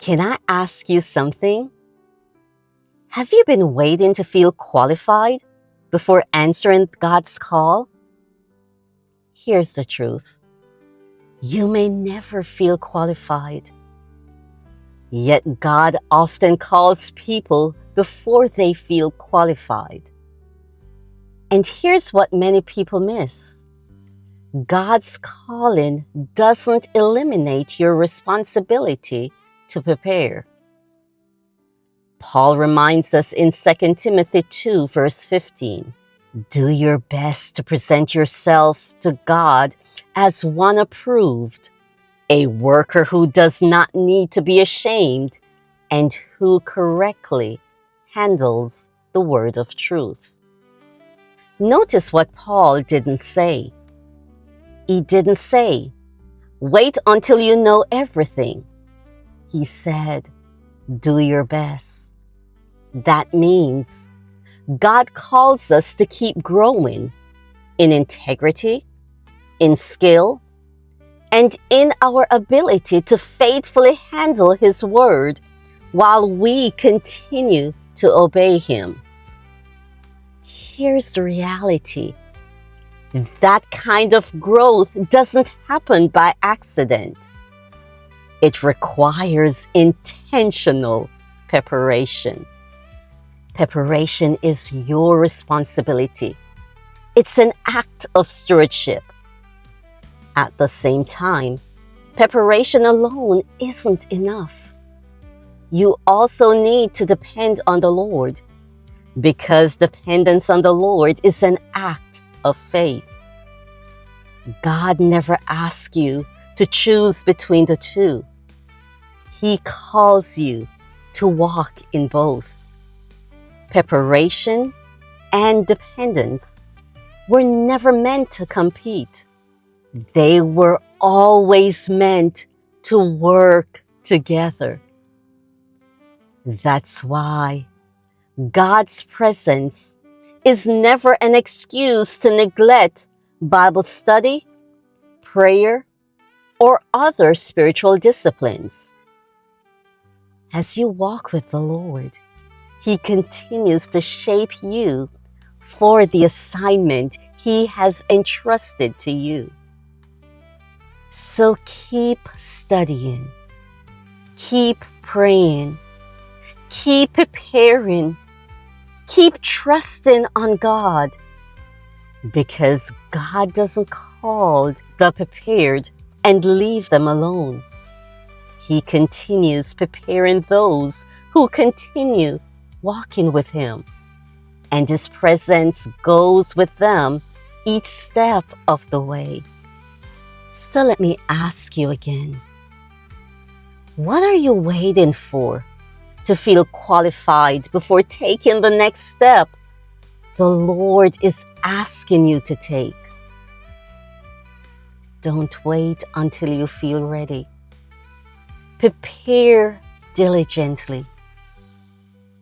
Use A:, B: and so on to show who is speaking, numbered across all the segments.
A: Can I ask you something? Have you been waiting to feel qualified before answering God's call? Here's the truth. You may never feel qualified. Yet God often calls people before they feel qualified. And here's what many people miss. God's calling doesn't eliminate your responsibility to prepare. Paul reminds us in 2 Timothy 2, verse 15, do your best to present yourself to God as one approved, a worker who does not need to be ashamed and who correctly handles the word of truth. Notice what Paul didn't say. He didn't say, wait until you know everything. He said, do your best. That means God calls us to keep growing in integrity, in skill, and in our ability to faithfully handle His word while we continue to obey Him. Here's the reality. That kind of growth doesn't happen by accident. It requires intentional preparation. Preparation is your responsibility. It's an act of stewardship. At the same time, preparation alone isn't enough. You also need to depend on the Lord, because dependence on the Lord is an act of faith. God never asks you to choose between the two. He calls you to walk in both. Preparation and dependence were never meant to compete. They were always meant to work together. That's why God's presence is never an excuse to neglect Bible study, prayer, or other spiritual disciplines. As you walk with the Lord, He continues to shape you for the assignment He has entrusted to you. So keep studying, keep praying, keep preparing, keep trusting on God, because God doesn't call the prepared and leave them alone. He continues preparing those who continue walking with Him, and His presence goes with them each step of the way. So let me ask you again, what are you waiting for to feel qualified before taking the next step the Lord is asking you to take? Don't wait until you feel ready. Prepare diligently.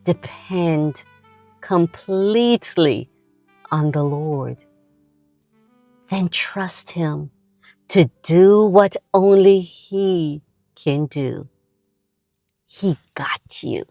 A: Depend completely on the Lord. Then trust Him to do what only He can do. He got you.